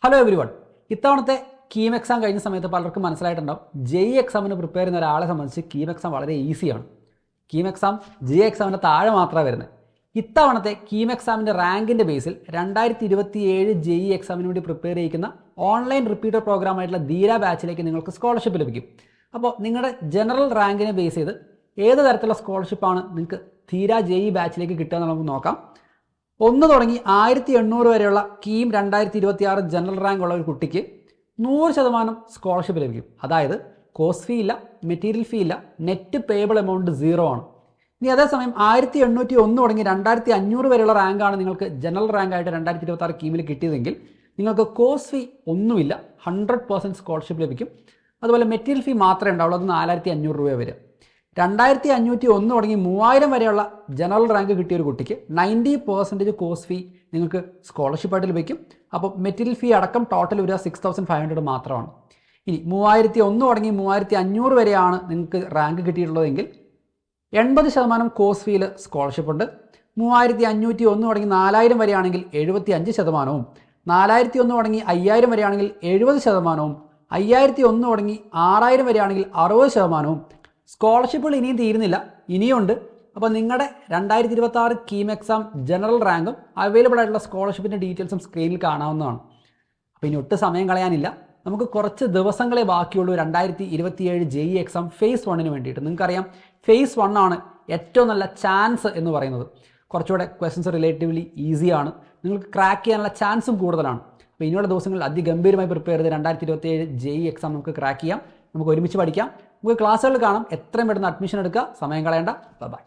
Hello every one. ഇത്തവണത്തെ KEAM exam കഴിഞ്ഞ സമയത്ത് പലർക്കും മനസ്സിലായിട്ടുണ്ടാവും JEE എക്സാമിന് പ്രിപ്പയർ ചെയ്യുന്ന ഒരാളെ സംബന്ധിച്ച് കീം എക്സാം വളരെ ഈസിയാണ്. കീം എക്സാം JEE എക്സാമിൻ്റെ താഴെ മാത്രമേ വരുന്നത്. ഇത്തവണത്തെ കീം എക്സാമിൻ്റെ റാങ്കിൻ്റെ ബേസിൽ 2027 JEE എക്സാമിന് വേണ്ടി പ്രിപ്പയർ ചെയ്യിക്കുന്ന ഓൺലൈൻ റിപ്പീറ്റർ പ്രോഗ്രാമായിട്ടുള്ള ധീര ബാച്ചിലേക്ക് നിങ്ങൾക്ക് സ്കോളർഷിപ്പ് ലഭിക്കും. അപ്പോൾ നിങ്ങളുടെ ജനറൽ റാങ്കിനെ ബേസ് ചെയ്ത് ഏത് തരത്തിലുള്ള സ്കോളർഷിപ്പാണ് നിങ്ങൾക്ക് ധീര JEE ബാച്ചിലേക്ക് കിട്ടുക എന്ന് നമുക്ക് നോക്കാം. 1 തുടങ്ങി 1800 വരെയുള്ള കീം 2026 ജനറൽ റാങ്ക് ഉള്ള ഒരു കുട്ടിക്ക് 100% സ്കോളർഷിപ്പ് ലഭിക്കും. അതായത് കോഴ്സ് ഫീ ഇല്ല, മെറ്റീരിയൽ ഫീ ഇല്ല, നെറ്റ് പേയബിൾ എമൗണ്ട് 0 ആണ്. ഇനി അതേസമയം 1801 തുടങ്ങി 2500 വരെയുള്ള റാങ്കാണ് നിങ്ങൾക്ക് ജനറൽ റാങ്കായിട്ട് 2026 കീമിൽ കിട്ടിയതെങ്കിൽ നിങ്ങൾക്ക് കോഴ്സ് ഫീ ഒന്നുമില്ല, 100% സ്കോളർഷിപ്പ് ലഭിക്കും. അതുപോലെ മെറ്റീരിയൽ ഫീ മാത്രമേ ഉണ്ടാവുള്ളൂ, അത് 4500 രൂപ വരെ. 2501 തുടങ്ങി 3000 വരെയുള്ള ജനറൽ റാങ്ക് കിട്ടിയ ഒരു കുട്ടിക്ക് 90% കോഴ്സ് ഫീ നിങ്ങൾക്ക് സ്കോളർഷിപ്പായിട്ട് ലഭിക്കും. അപ്പോൾ മെറ്റീരിയൽ ഫീ അടക്കം ടോട്ടൽ വരിക 6500 മാത്രമാണ്. ഇനി 3001 തുടങ്ങി 3500 വരെയാണ് നിങ്ങൾക്ക് റാങ്ക് കിട്ടിയിട്ടുള്ളതെങ്കിൽ 80% കോഴ്സ് ഫീയിൽ സ്കോളർഷിപ്പ് ഉണ്ട്. 3501 തുടങ്ങി 4000 വരെയാണെങ്കിൽ 75%, 4001 തുടങ്ങി 5000 വരെയാണെങ്കിൽ 70%, 5001 തുടങ്ങി 6000 വരെയാണെങ്കിൽ 60%. സ്കോളർഷിപ്പുകൾ ഇനിയും തീരുന്നില്ല, ഇനിയുണ്ട്. അപ്പോൾ നിങ്ങളുടെ 2026 കീം എക്സാം ജനറൽ റാങ്കും അവൈലബിൾ ആയിട്ടുള്ള സ്കോളർഷിപ്പിൻ്റെ ഡീറ്റെയിൽസും സ്ക്രീനിൽ കാണാവുന്നതാണ്. അപ്പോൾ ഇനി ഒട്ടും സമയം കളയാനില്ല, നമുക്ക് കുറച്ച് ദിവസങ്ങളെ ബാക്കിയുള്ളൂ 2027 JEE എക്സാം ഫേസ് 1 വേണ്ടിയിട്ട്. നിങ്ങൾക്കറിയാം ഫേസ് 1 ആണ് ഏറ്റവും നല്ല ചാൻസ് എന്ന് പറയുന്നത്. കുറച്ചുകൂടെ ക്വസ്റ്റ്യൻസ് റിലേറ്റീവ്ലി ഈസിയാണ്, നിങ്ങൾക്ക് ക്രാക്ക് ചെയ്യാനുള്ള ചാൻസും കൂടുതലാണ്. അപ്പോൾ ഇനിയുള്ള ദിവസങ്ങളിൽ അതിഗംഭീരമായി പ്രിപ്പയർ ചെയ്ത് 2027 JEE എക്സാം നമുക്ക് ക്രാക്ക് ചെയ്യാം, നമുക്ക് ഒരുമിച്ച് പഠിക്കാം, നമുക്ക് ക്ലാസ്സുകൾ കാണാം. എത്രയും പെട്ടെന്ന് അഡ്മിഷൻ എടുക്കുക, സമയം കളയേണ്ട. ബൈ.